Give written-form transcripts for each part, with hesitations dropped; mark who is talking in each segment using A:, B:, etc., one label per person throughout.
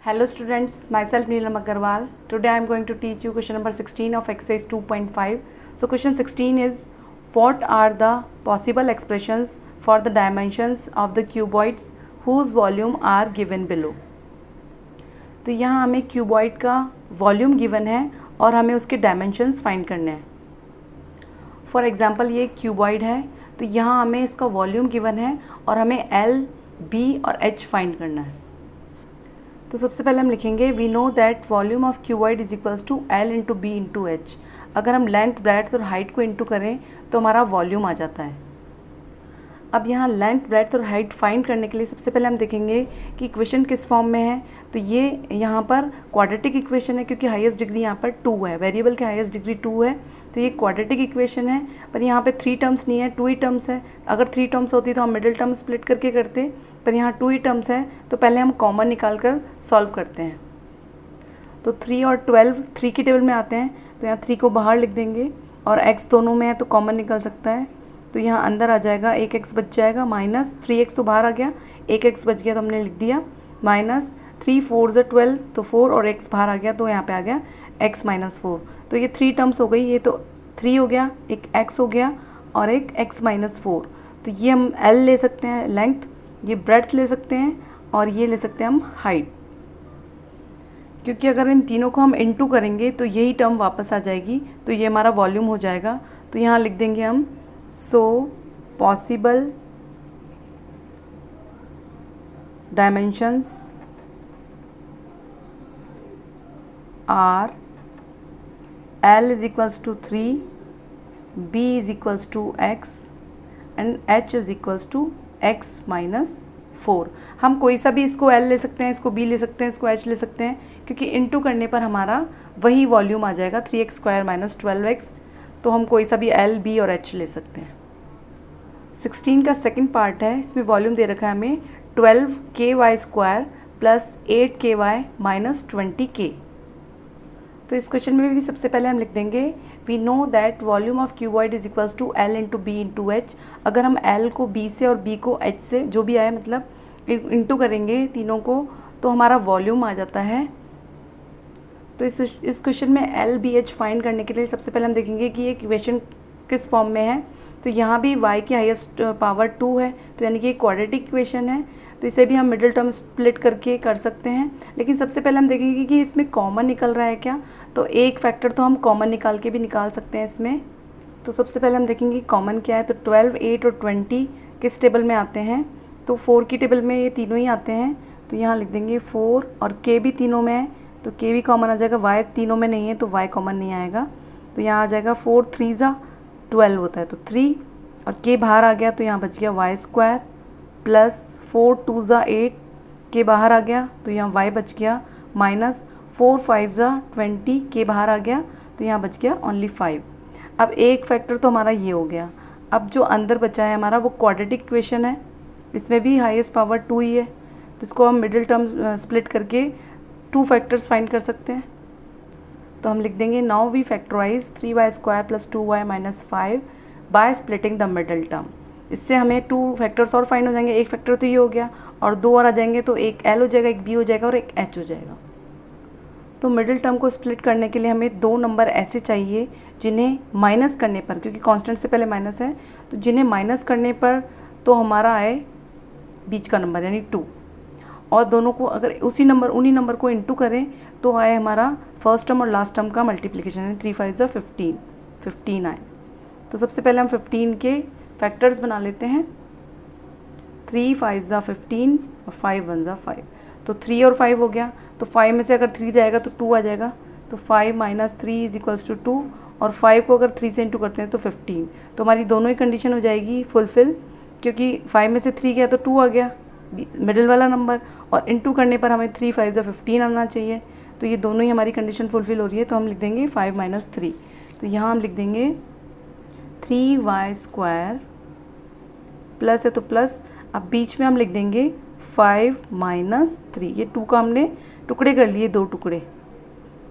A: Hello students, myself Neelam Agarwal. Today I am going to teach you question number 16 of exercise 2.5. So question 16 is, what are the possible expressions for the dimensions of the cuboids whose volume are given below. तो यहाँ हमें cuboid का volume given है और हमें उसके dimensions find करने हैं. फॉर एग्जांपल ये क्यूबॉइड है, तो यहाँ हमें इसका वॉल्यूम गिवन है और हमें एल, बी और एच फाइंड करना है. तो सबसे पहले हम लिखेंगे we know that volume of cuboid is equals to L into B into H. अगर हम लेंथ, ब्रेड्थ और हाइट को इंटू करें तो हमारा वॉल्यूम आ जाता है. अब यहाँ लेंथ, ब्रेड्थ और हाइट फाइंड करने के लिए सबसे पहले हम देखेंगे कि इक्वेशन किस फॉर्म में है. तो ये यहाँ पर क्वाड्रेटिक इक्वेशन है क्योंकि हाईएस्ट डिग्री यहाँ पर 2 है, वेरिएबल की हाईएस्ट डिग्री 2 है, तो ये क्वाड्रेटिक इक्वेशन है. पर यहाँ पे 3 टर्म्स नहीं है, 2 ही टर्म्स है. अगर 3 टर्म्स होती तो हम मिडिल टर्म स्प्लिट करके करते, पर यहाँ 2 ही टर्म्स है, तो पहले हम कॉमन निकाल कर सॉल्व करते हैं. तो 3 और 12 3 की टेबल में आते हैं, तो यहाँ 3 को बाहर लिख देंगे और x दोनों में है तो कॉमन निकल सकता है. तो यहाँ अंदर आ जाएगा, एक x बच जाएगा, माइनस 3x तो बाहर आ गया, एक x बच गया तो हमने लिख दिया माइनस 3 4 12, तो 4 और x बाहर आ गया तो यहाँ पे आ गया x माइनस 4. तो ये 3 टर्म्स हो गई, ये तो 3 हो गया, एक x हो गया और एक x माइनस 4. तो ये हम l ले सकते हैं लेंथ, ये ब्रेड्थ ले सकते हैं और ये ले सकते हैं हम हाइट. क्योंकि अगर इन तीनों को हम इनटू करेंगे तो यही टर्म वापस आ जाएगी, तो ये हमारा वॉल्यूम हो जाएगा. तो यहाँ लिख देंगे हम so possible dimensions are L is equals to 3, B is equals to x and H is equals to x minus 4. हम कोई सा भी इसको L ले सकते हैं, इसको B ले सकते हैं, इसको H ले सकते हैं, क्योंकि इनटू करने पर हमारा वही वॉल्यूम आ जाएगा 3x स्क्वायर माइनस 12x. तो हम कोई सा भी L, B और H ले सकते हैं. 16 का सेकंड पार्ट है, इसमें वॉल्यूम दे रखा है हमें 12ky square plus 8ky minus 20k. तो इस क्वेश्चन में भी सबसे पहले हम लिख देंगे we know that volume of cuboid is equals to L into B into H. अगर हम एल को बी से और बी को एच से, जो भी आए मतलब इंटू करेंगे तीनों को, तो हमारा वॉल्यूम आ जाता है. तो इस क्वेश्चन में एल, बी, एच फाइंड करने के लिए सबसे पहले हम देखेंगे कि ये इक्वेशन किस फॉर्म में है. तो यहाँ भी y की हाईएस्ट पावर 2 है, तो यानी कि एक क्वाड्रेटिक इक्वेशन है, तो इसे भी हम मिडिल टर्म स्प्लिट करके कर सकते हैं. लेकिन सबसे पहले हम देखेंगे कि इसमें कॉमन निकल रहा है क्या. तो एक फैक्टर तो हम कॉमन निकाल के भी निकाल सकते हैं इसमें. तो सबसे पहले हम देखेंगे कॉमन क्या है. तो 12, 8 और 20 किस टेबल में आते हैं. तो 4 की टेबल में ये तीनों ही आते हैं, तो यहाँ लिख देंगे 4 और k भी तीनों में है, तो k भी कॉमन आ जाएगा. y तीनों में नहीं है तो y कॉमन नहीं आएगा, तो यहाँ आ जाएगा 4 3 12 होता है, तो 3 और k बाहर आ गया तो यहाँ बच गया y स्क्वायर प्लस 4 2 8, k बाहर आ गया तो यहाँ y बच गया माइनस 4 5 20, k बाहर आ गया तो यहाँ बच गया ओनली 5. अब एक फैक्टर तो हमारा ये हो गया. अब जो अंदर बचा है हमारा वो क्वाड्रेटिक इक्वेशन है, इसमें भी हाईएस्ट पावर 2 ही है, तो इसको हम मिडिल टर्म स्प्लिट करके 2 फैक्टर्स फाइंड कर सकते हैं. तो हम लिख देंगे now we factorize 3y square plus 2y minus 5 by splitting the middle term. इससे हमें 2 फैक्टर्स और फाइंड हो जाएंगे. एक फैक्टर तो ये हो गया और 2 और आ जाएंगे, तो एक L हो जाएगा, एक B हो जाएगा और एक H हो जाएगा. तो मिडिल टर्म को स्प्लिट करने के लिए हमें 2 नंबर ऐसे चाहिए जिन्हें माइनस करने पर, क्योंकि कांस्टेंट से पहले माइनस है, तो जिन्हें माइनस करने पर तो हमारा आए बीच का नंबर यानी 2, और दोनों को अगर उन्हीं नंबर को इंटू करें तो आए हमारा फर्स्ट टर्म और लास्ट टर्म का मल्टीप्लिकेशन है. 3 5 15 आए. तो सबसे पहले हम 15 के फैक्टर्स बना लेते हैं. 3 5 15 और 5 1 5. तो 3 और 5 हो गया, तो 5 में से अगर 3 जाएगा तो 2 आ जाएगा, तो 5 माइनस 3 इज इक्वल्स टू 2, और 5 को अगर 3 से इंटू करते हैं तो 15. तो हमारी दोनों ही कंडीशन हो जाएगी फुलफिल, क्योंकि 5 में से 3 गया तो 2 आ गया मिडिल वाला नंबर, और इंटू करने पर हमें 3 5 15 आना चाहिए. तो ये दोनों ही हमारी कंडीशन फुलफिल हो रही है, तो हम लिख देंगे 5 माइनस 3. तो यहाँ हम लिख देंगे 3y स्क्वायर प्लस है तो प्लस, अब बीच में हम लिख देंगे 5 माइनस 3. ये 2 का हमने टुकड़े कर लिए, 2 टुकड़े.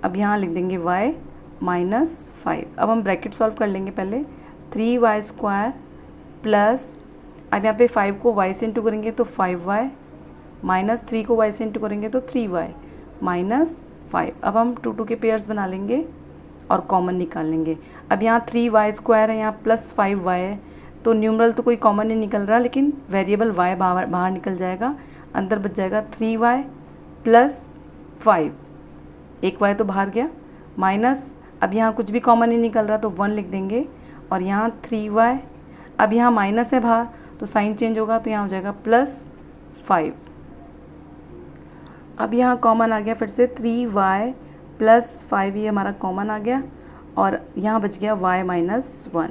A: अब यहाँ लिख देंगे y माइनस 5. अब हम ब्रैकेट सॉल्व कर लेंगे पहले. 3y स्क्वायर प्लस, अब यहाँ पे 5 को y से इंटू करेंगे तो 5y माइनस 3 को y से इंटू करेंगे तो 3y -5। अब हम 2 2 के पेयर्स बना लेंगे और कॉमन निकाल लेंगे। अब यहाँ 3y² है, यहाँ +5y है, तो न्यूमरल तो कोई कॉमन नहीं निकल रहा, लेकिन वेरिएबल y बाहर निकल जाएगा। अंदर बच जाएगा 3y + 5, एक y तो बाहर गया, माइनस, अब यहाँ कुछ भी कॉमन नहीं निकल रहा तो 1 लिख देंगे, और यहाँ 3y, अब यहाँ माइनस है बाहर तो साइन चेंज होगा, तो यहाँ हो जाएगा +5। अब यहाँ कॉमन आ गया फिर से 3y + 5, ये हमारा कॉमन आ गया, और यहाँ बच गया y - 1।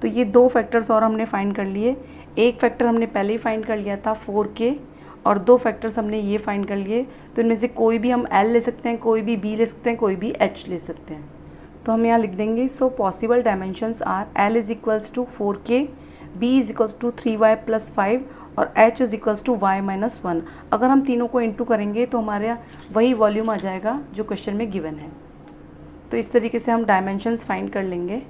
A: तो ये 2 फैक्टर्स और हमने फाइंड कर लिए। एक फैक्टर हमने पहले ही फाइंड कर लिया था 4k, और 2 फैक्टर्स हमने ये फाइंड कर लिए। तो इनमें से कोई भी हम l ले सकते हैं, कोई भी b ले सकते हैं, कोई भी h ले सकते हैं। तो हम यहाँ लिख देंगे, so possible dimensions are l = 4k, b = 3y + 5 और h = y - 1। अगर हम तीनों को इंटू करेंगे तो हमारा वही वॉल्यूम आ जाएगा जो क्वेश्चन में गिवन है। तो इस तरीके से हम डायमेंशंस फाइंड कर लेंगे।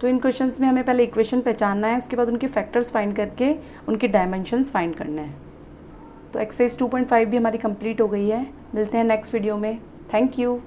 A: तो इन क्वेश्चंस में हमें पहले इक्वेशन पहचानना है, उसके बाद उनके फैक्टर्स फाइंड करके उनके डायमेंशंस फाइंड करने हैं। तो एक्सरसाइज 2.5 भी हमारी कंप्लीट हो गई है। मिलते हैं नेक्स्ट वीडियो में। Thank you.